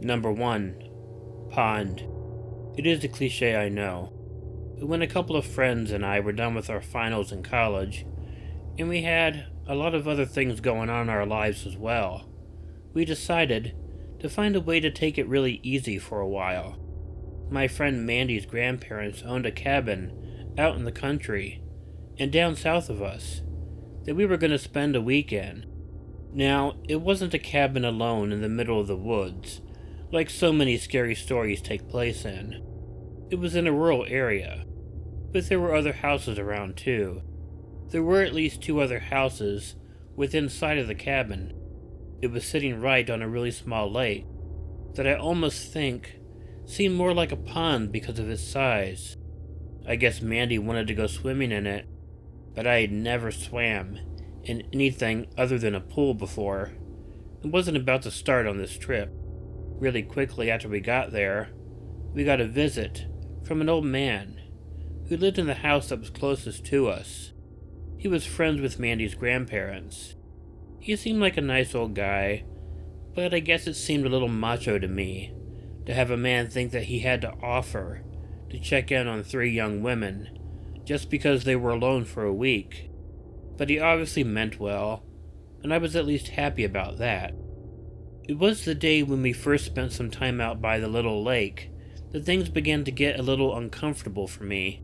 Number 1. Pond. It is a cliche, I know. But when a couple of friends and I were done with our finals in college, and we had a lot of other things going on in our lives as well, we decided to find a way to take it really easy for a while. My friend Mandy's grandparents owned a cabin out in the country and down south of us that we were going to spend a week in. Now, it wasn't a cabin alone in the middle of the woods, like so many scary stories take place in. It was in a rural area, but there were other houses around too. There were at least 2 other houses within sight of the cabin. It was sitting right on a really small lake that I almost think seemed more like a pond because of its size. I guess Mandy wanted to go swimming in it, but I had never swam in anything other than a pool before, and wasn't about to start on this trip. Really quickly after we got there, we got a visit from an old man who lived in the house that was closest to us. He was friends with Mandy's grandparents. He seemed like a nice old guy, but I guess it seemed a little macho to me to have a man think that he had to offer to check in on 3 young women just because they were alone for a week. But he obviously meant well, and I was at least happy about that. It was the day when we first spent some time out by the little lake that things began to get a little uncomfortable for me.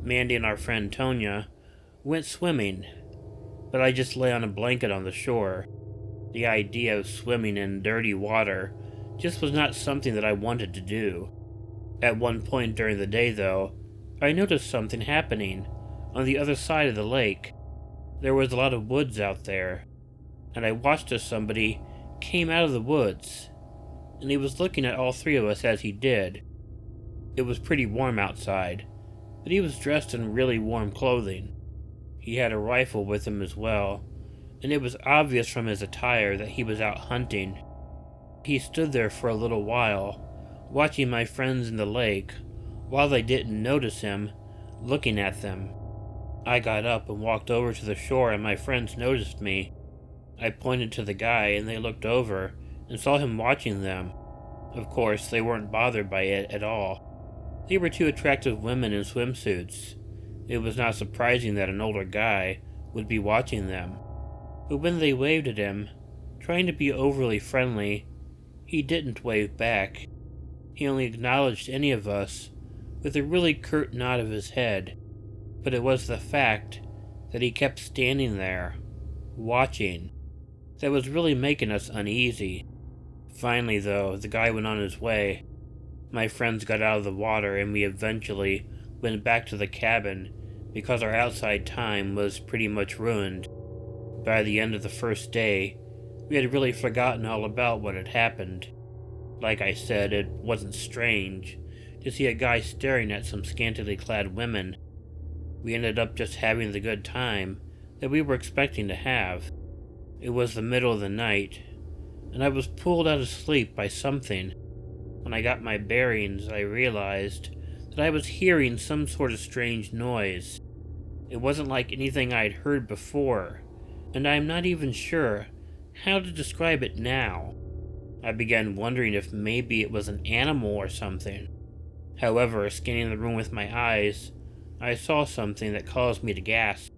Mandy and our friend Tonya went swimming, but I just lay on a blanket on the shore. The idea of swimming in dirty water just was not something that I wanted to do. At one point during the day, though, I noticed something happening on the other side of the lake. There was a lot of woods out there, and I watched as somebody came out of the woods, and he was looking at all 3 of us as he did. It was pretty warm outside, but he was dressed in really warm clothing. He had a rifle with him as well, and it was obvious from his attire that he was out hunting. He stood there for a little while, watching my friends in the lake, while they didn't notice him, looking at them. I got up and walked over to the shore, and my friends noticed me. I pointed to the guy, and they looked over and saw him watching them. Of course, they weren't bothered by it at all. They were 2 attractive women in swimsuits. It was not surprising that an older guy would be watching them. But when they waved at him, trying to be overly friendly, he didn't wave back. He only acknowledged any of us with a really curt nod of his head. But it was the fact that he kept standing there, watching, that was really making us uneasy. Finally, though, the guy went on his way. My friends got out of the water, and we eventually went back to the cabin because our outside time was pretty much ruined. By the end of the first day, we had really forgotten all about what had happened. Like I said, it wasn't strange to see a guy staring at some scantily clad women. We ended up just having the good time that we were expecting to have. It was the middle of the night, and I was pulled out of sleep by something. When I got my bearings, I realized that I was hearing some sort of strange noise. It wasn't like anything I'd heard before, and I'm not even sure how to describe it now. I began wondering if maybe it was an animal or something. However, scanning the room with my eyes, I saw something that caused me to gasp.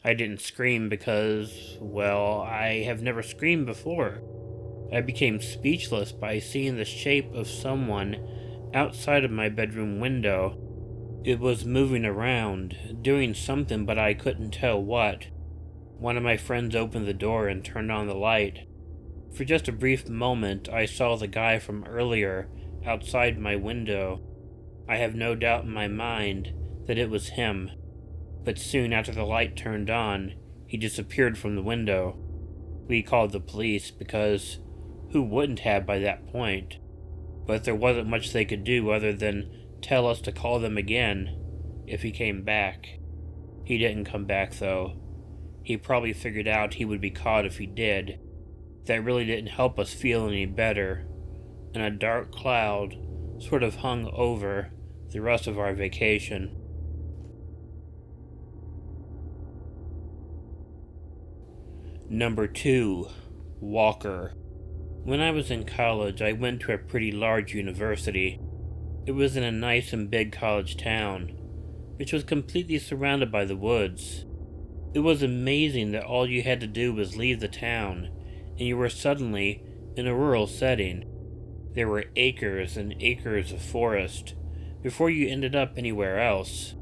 I didn't scream because, well, I have never screamed before. I became speechless by seeing the shape of someone outside of my bedroom window. It was moving around, doing something, but I couldn't tell what. One of my friends opened the door and turned on the light. For just a brief moment, I saw the guy from earlier outside my window. I have no doubt in my mind that it was him. But soon after the light turned on, he disappeared from the window. We called the police because who wouldn't have by that point? But there wasn't much they could do other than tell us to call them again if he came back. He didn't come back, though. He probably figured out he would be caught if he did. That really didn't help us feel any better, and a dark cloud sort of hung over the rest of our vacation. Number 2, Walker. When I was in college, I went to a pretty large university. It was in a nice and big college town, which was completely surrounded by the woods. It was amazing that all you had to do was leave the town, and you were suddenly in a rural setting. There were acres and acres of forest before you ended up anywhere else.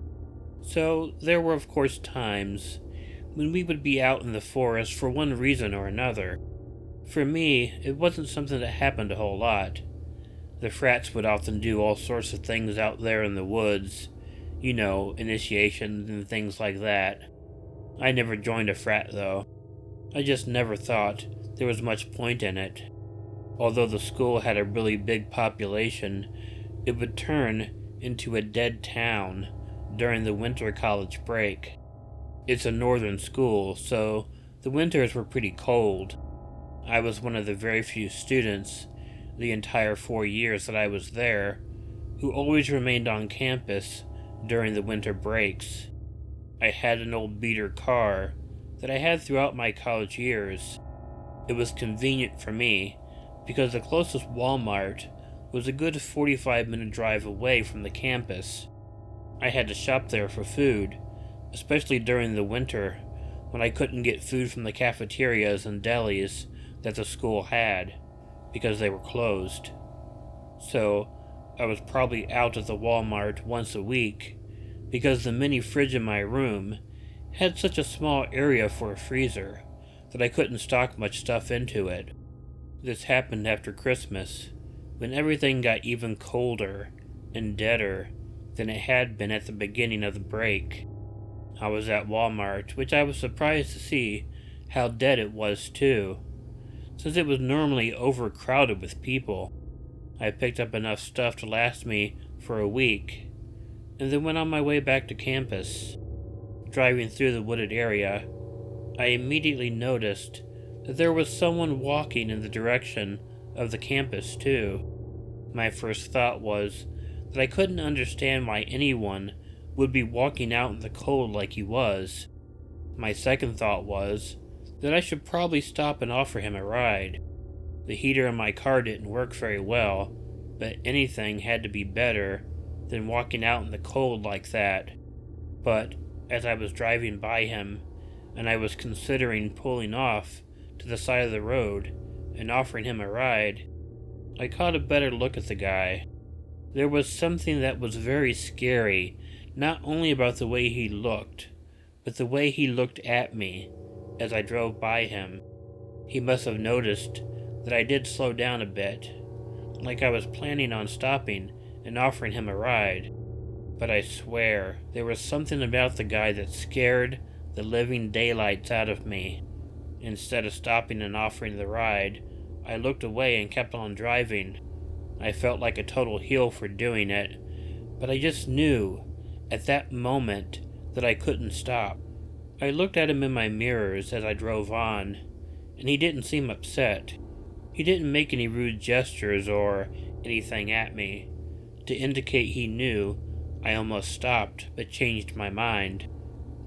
So there were of course times when we would be out in the forest for one reason or another. For me, it wasn't something that happened a whole lot. The frats would often do all sorts of things out there in the woods, initiations and things like that. I never joined a frat though. I just never thought there was much point in it. Although the school had a really big population, it would turn into a dead town during the winter college break. It's a northern school, so the winters were pretty cold. I was one of the very few students, the entire 4 years that I was there, who always remained on campus during the winter breaks. I had an old beater car that I had throughout my college years. It was convenient for me because the closest Walmart was a good 45-minute drive away from the campus. I had to shop there for food, especially during the winter when I couldn't get food from the cafeterias and delis that the school had because they were closed. So I was probably out at the Walmart once a week because the mini fridge in my room had such a small area for a freezer that I couldn't stock much stuff into it. This happened after Christmas, when everything got even colder and deader than it had been at the beginning of the break. I was at Walmart, which I was surprised to see how dead it was too, since it was normally overcrowded with people. I picked up enough stuff to last me for a week, and then went on my way back to campus. Driving through the wooded area, I immediately noticed that there was someone walking in the direction of the campus too. My first thought was that I couldn't understand why anyone would be walking out in the cold like he was. My second thought was that I should probably stop and offer him a ride. The heater in my car didn't work very well, but anything had to be better than walking out in the cold like that. But as I was driving by him, and I was considering pulling off to the side of the road and offering him a ride, I caught a better look at the guy. There was something that was very scary, not only about the way he looked, but the way he looked at me as I drove by him. He must have noticed that I did slow down a bit, like I was planning on stopping and offering him a ride. But I swear, there was something about the guy that scared the living daylights out of me. Instead of stopping and offering the ride, I looked away and kept on driving. I felt like a total heel for doing it, but I just knew at that moment that I couldn't stop. I looked at him in my mirrors as I drove on, and he didn't seem upset. He didn't make any rude gestures or anything at me to indicate he knew I almost stopped but changed my mind.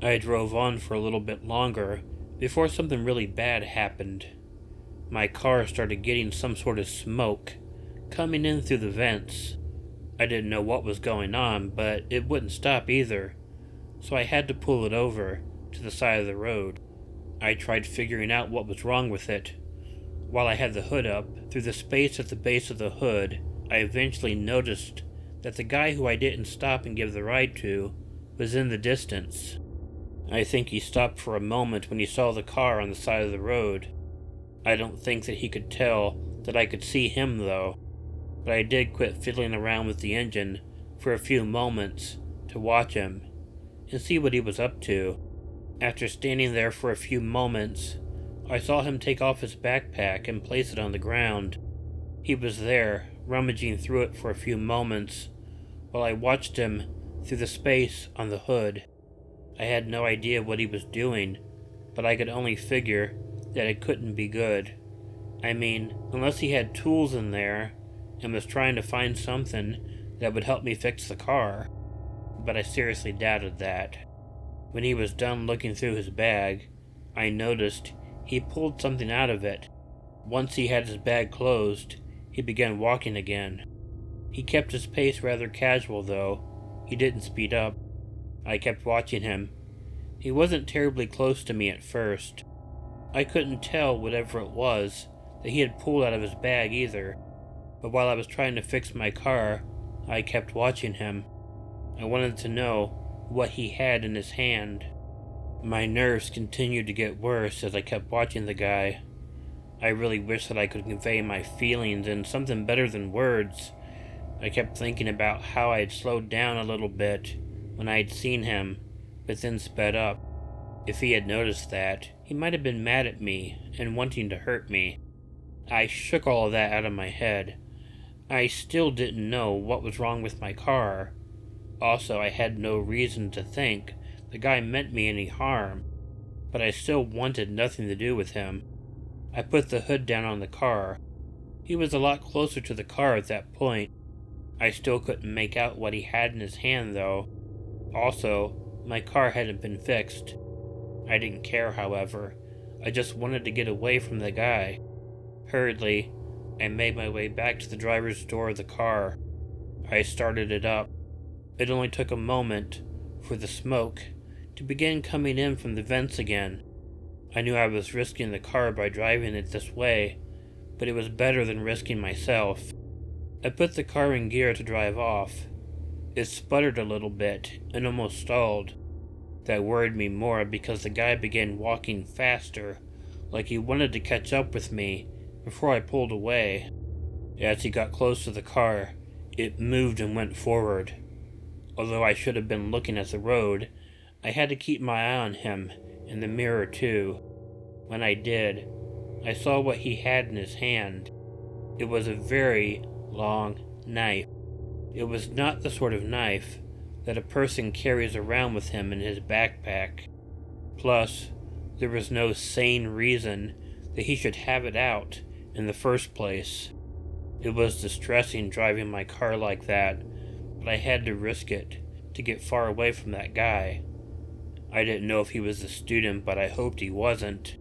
I drove on for a little bit longer before something really bad happened. My car started getting some sort of smoke coming in through the vents. I didn't know what was going on, but it wouldn't stop either, so I had to pull it over to the side of the road. I tried figuring out what was wrong with it. While I had the hood up, through the space at the base of the hood, I eventually noticed that the guy who I didn't stop and give the ride to was in the distance. I think he stopped for a moment when he saw the car on the side of the road. I don't think that he could tell that I could see him though, but I did quit fiddling around with the engine for a few moments to watch him and see what he was up to. After standing there for a few moments, I saw him take off his backpack and place it on the ground. He was there, rummaging through it for a few moments, while I watched him through the space on the hood. I had no idea what he was doing, but I could only figure that it couldn't be good. I mean, unless he had tools in there and was trying to find something that would help me fix the car. But I seriously doubted that. When he was done looking through his bag, I noticed he pulled something out of it. Once he had his bag closed, he began walking again. He kept his pace rather casual, though. He didn't speed up. I kept watching him. He wasn't terribly close to me at first. I couldn't tell whatever it was that he had pulled out of his bag either, but while I was trying to fix my car, I kept watching him. I wanted to know what he had in his hand. My nerves continued to get worse as I kept watching the guy. I really wish that I could convey my feelings in something better than words. I kept thinking about how I had slowed down a little bit when I had seen him, but then sped up. If he had noticed that, he might have been mad at me and wanting to hurt me. I shook all of that out of my head. I still didn't know what was wrong with my car. Also, I had no reason to think the guy meant me any harm, but I still wanted nothing to do with him. I put the hood down on the car. He was a lot closer to the car at that point. I still couldn't make out what he had in his hand, though. Also, my car hadn't been fixed. I didn't care, however. I just wanted to get away from the guy. Hurriedly, I made my way back to the driver's door of the car. I started it up. It only took a moment for the smoke to begin coming in from the vents again. I knew I was risking the car by driving it this way, but it was better than risking myself. I put the car in gear to drive off. It sputtered a little bit and almost stalled. That worried me more because the guy began walking faster, like he wanted to catch up with me before I pulled away. As he got close to the car, it moved and went forward. Although I should have been looking at the road, I had to keep my eye on him and the mirror too. When I did, I saw what he had in his hand. It was a very long knife. It was not the sort of knife that a person carries around with him in his backpack. Plus, there was no sane reason that he should have it out in the first place. It was distressing driving my car like that, but I had to risk it to get far away from that guy. I didn't know if he was a student, but I hoped he wasn't.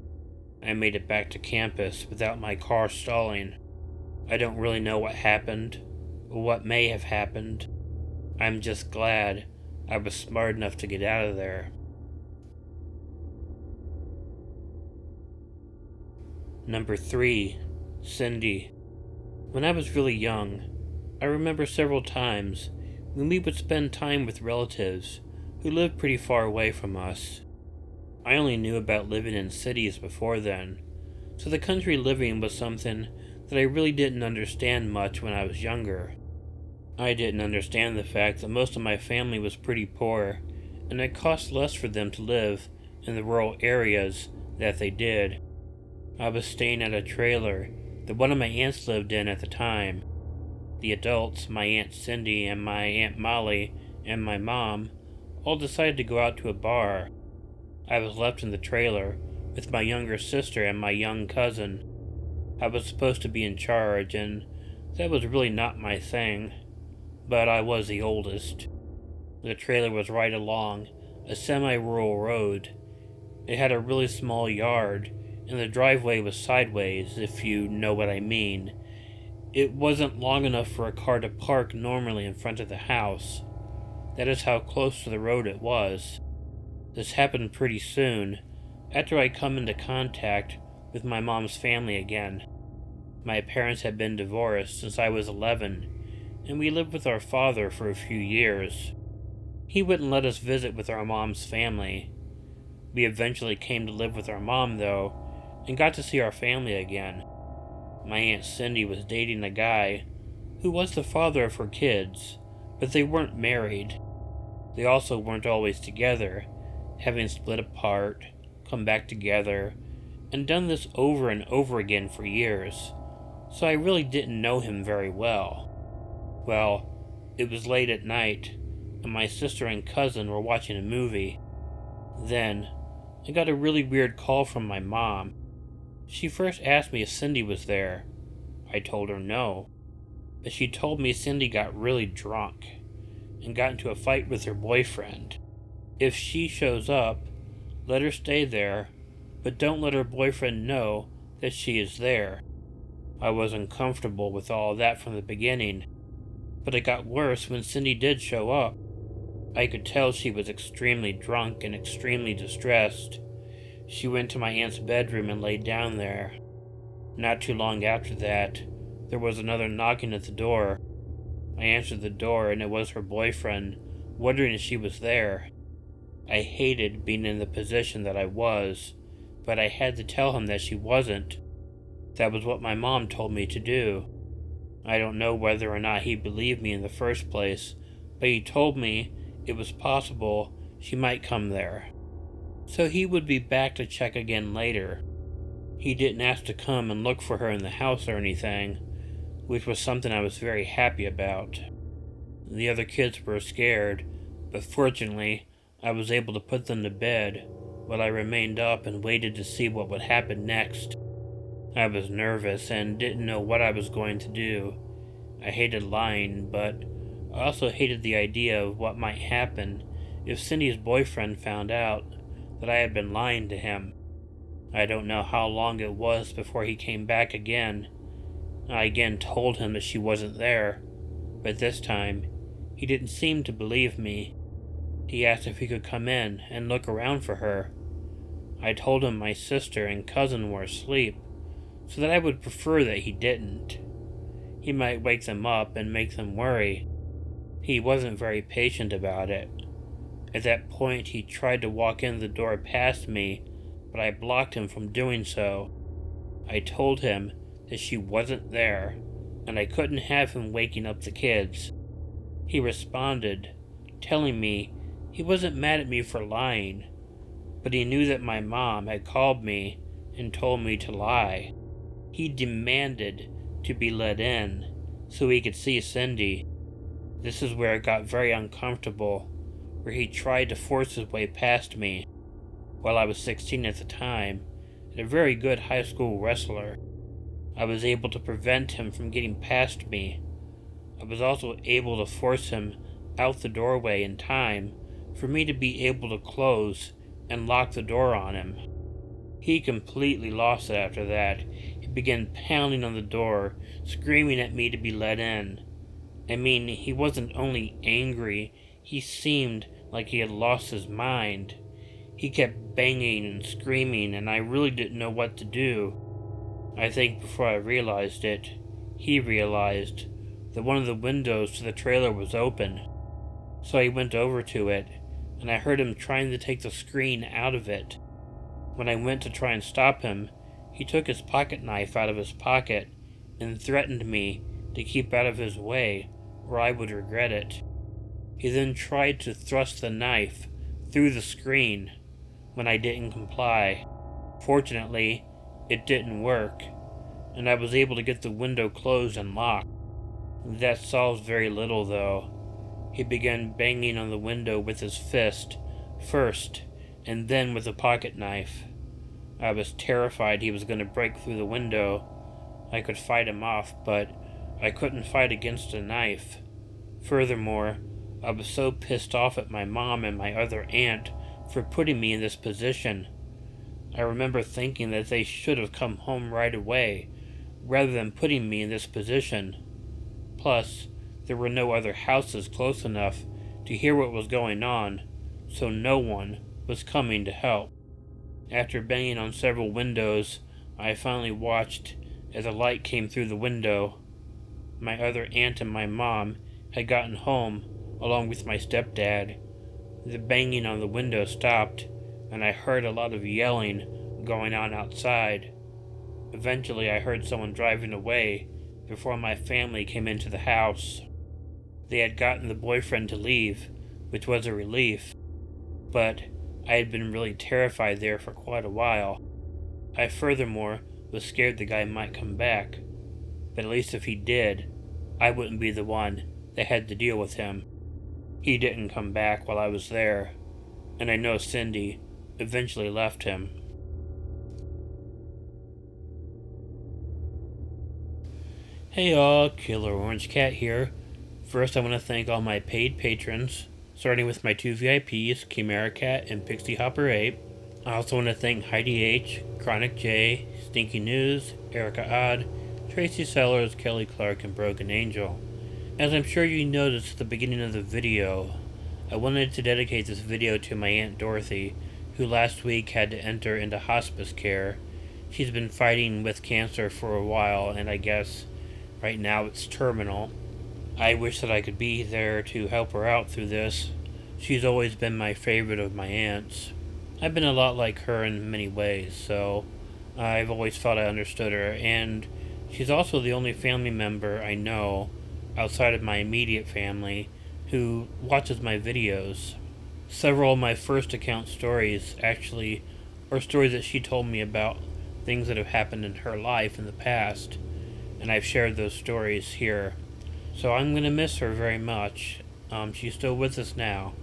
I made it back to campus without my car stalling. I don't really know what happened, or what may have happened. I'm just glad I was smart enough to get out of there. Number 3, Cindy. When I was really young, I remember several times when we would spend time with relatives who lived pretty far away from us. I only knew about living in cities before then, so the country living was something that I really didn't understand much when I was younger. I didn't understand the fact that most of my family was pretty poor, and it cost less for them to live in the rural areas that they did. I was staying at a trailer that one of my aunts lived in at the time. The adults, my Aunt Cindy and my Aunt Molly and my mom, all decided to go out to a bar. I was left in the trailer with my younger sister and my young cousin. I was supposed to be in charge, and that was really not my thing, but I was the oldest. The trailer was right along a semi-rural road. It had a really small yard, and the driveway was sideways, if you know what I mean. It wasn't long enough for a car to park normally in front of the house. That is how close to the road it was. This happened pretty soon, after I'd come into contact with my mom's family again. My parents had been divorced since I was 11, and we lived with our father for a few years. He wouldn't let us visit with our mom's family. We eventually came to live with our mom, though, and got to see our family again. My Aunt Cindy was dating a guy who was the father of her kids, but they weren't married. They also weren't always together, having split apart, come back together, and done this over and over again for years, so I really didn't know him very well. Well, it was late at night, and my sister and cousin were watching a movie. Then, I got a really weird call from my mom. She first asked me if Cindy was there. I told her no, but she told me Cindy got really drunk and got into a fight with her boyfriend. If she shows up, let her stay there, but don't let her boyfriend know that she is there. I was uncomfortable with all that from the beginning, but it got worse when Cindy did show up. I could tell she was extremely drunk and extremely distressed. She went to my aunt's bedroom and laid down there. Not too long after that, there was another knocking at the door. I answered the door and it was her boyfriend, wondering if she was there. I hated being in the position that I was, but I had to tell him that she wasn't. That was what my mom told me to do. I don't know whether or not he believed me in the first place, but he told me it was possible she might come there. So he would be back to check again later. He didn't ask to come and look for her in the house or anything, which was something I was very happy about. The other kids were scared, but fortunately I was able to put them to bed while I remained up and waited to see what would happen next. I was nervous and didn't know what I was going to do. I hated lying, but I also hated the idea of what might happen if Cindy's boyfriend found out that I had been lying to him. I don't know how long it was before he came back again. I again told him that she wasn't there, but this time he didn't seem to believe me. He asked if he could come in and look around for her. I told him my sister and cousin were asleep, so that I would prefer that he didn't. He might wake them up and make them worry. He wasn't very patient about it. At that point, he tried to walk in the door past me, but I blocked him from doing so. I told him that she wasn't there, and I couldn't have him waking up the kids. He responded, telling me he wasn't mad at me for lying, but he knew that my mom had called me and told me to lie. He demanded to be let in so he could see Cindy. This is where it got very uncomfortable, where he tried to force his way past me. While I was 16 at the time, and a very good high school wrestler, I was able to prevent him from getting past me. I was also able to force him out the doorway in time for me to be able to close and lock the door on him. He completely lost it after that. He began pounding on the door, screaming at me to be let in. I mean, he wasn't only angry, he seemed like he had lost his mind. He kept banging and screaming, and I really didn't know what to do. I think before I realized it, he realized that one of the windows to the trailer was open. So I went over to it, and I heard him trying to take the screen out of it. When I went to try and stop him, he took his pocket knife out of his pocket and threatened me to keep out of his way, or I would regret it. He then tried to thrust the knife through the screen when I didn't comply. Fortunately, it didn't work, and I was able to get the window closed and locked. That solves very little, though. He began banging on the window with his fist first, and then with a pocket knife. I was terrified he was going to break through the window. I could fight him off, but I couldn't fight against a knife. Furthermore, I was so pissed off at my mom and my other aunt for putting me in this position. I remember thinking that they should have come home right away, rather than putting me in this position. Plus, there were no other houses close enough to hear what was going on, so no one was coming to help. After banging on several windows, I finally watched as a light came through the window. My other aunt and my mom had gotten home, along with my stepdad. The banging on the window stopped, and I heard a lot of yelling going on outside. Eventually, I heard someone driving away before my family came into the house. They had gotten the boyfriend to leave, which was a relief, but I had been really terrified there for quite a while. I furthermore was scared the guy might come back, but at least if he did, I wouldn't be the one that had to deal with him. He didn't come back while I was there, and I know Cindy eventually left him. Hey all, Killer Orange Cat here. First I want to thank all my paid patrons, starting with my 2 VIPs, Chiamerah Cat and Pixie Hopper 8. I also want to thank Heidi H, Chronic J, Stinky News, EricaOdd, Tracy, Sellars, Kelli, Clark, and Broken Angel. As I'm sure you noticed at the beginning of the video, I wanted to dedicate this video to my Aunt Dorothy, who last week had to enter into hospice care. She's been fighting with cancer for a while, and I guess right now it's terminal. I wish that I could be there to help her out through this. She's always been my favorite of my aunts. I've been a lot like her in many ways, so I've always felt I understood her, and she's also the only family member I know, outside of my immediate family, who watches my videos. Several of my first account stories actually are stories that she told me about things that have happened in her life in the past, and I've shared those stories here. So I'm going to miss her very much. She's still with us now,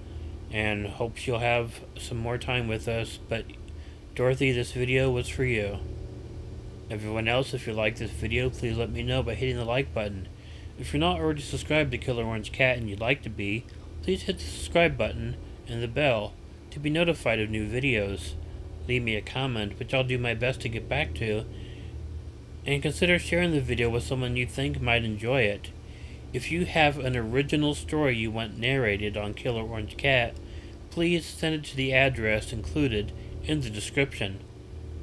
and hope she'll have some more time with us, but Dorothy, this video was for you. Everyone else, if you like this video, please let me know by hitting the like button. If you're not already subscribed to Killer Orange Cat and you'd like to be, please hit the subscribe button and the bell to be notified of new videos. Leave me a comment, which I'll do my best to get back to, and consider sharing the video with someone you think might enjoy it. If you have an original story you want narrated on Killer Orange Cat, please send it to the address included in the description.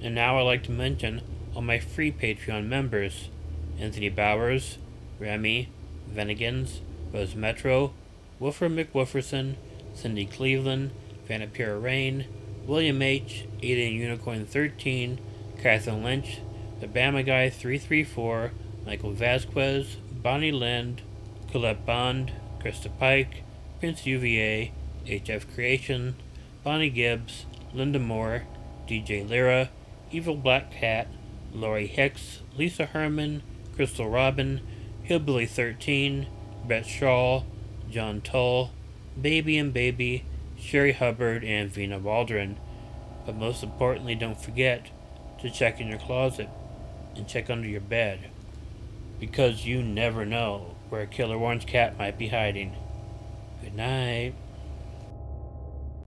And now I'd like to mention all my free Patreon members: Anthony Bowers, Remi, Venikins, Rose Metro, Woofer McWooferson, Cindy Cleveland, Vanapira Rayne, William H., Alien Unicorn 13, Kathryn Lynch, The Bama Guy 334, Michael Vasquez, Bonnie Lind, Collet Bond, Krista Pike, Prince UVA, HF Creation, Bonnie Gibbs, Linda Moore, DJ Lira, Evil Black Cat, Lori Hicks, Lisa Herman, Krystal Robin, Hillbilly 13, RhettSchall, John Tull, Baby and Baby, Sherry Hubbard, and Vina Waldren. But most importantly, don't forget to check in your closet and check under your bed, because you never know where a Killer Orange Cat might be hiding. Good night.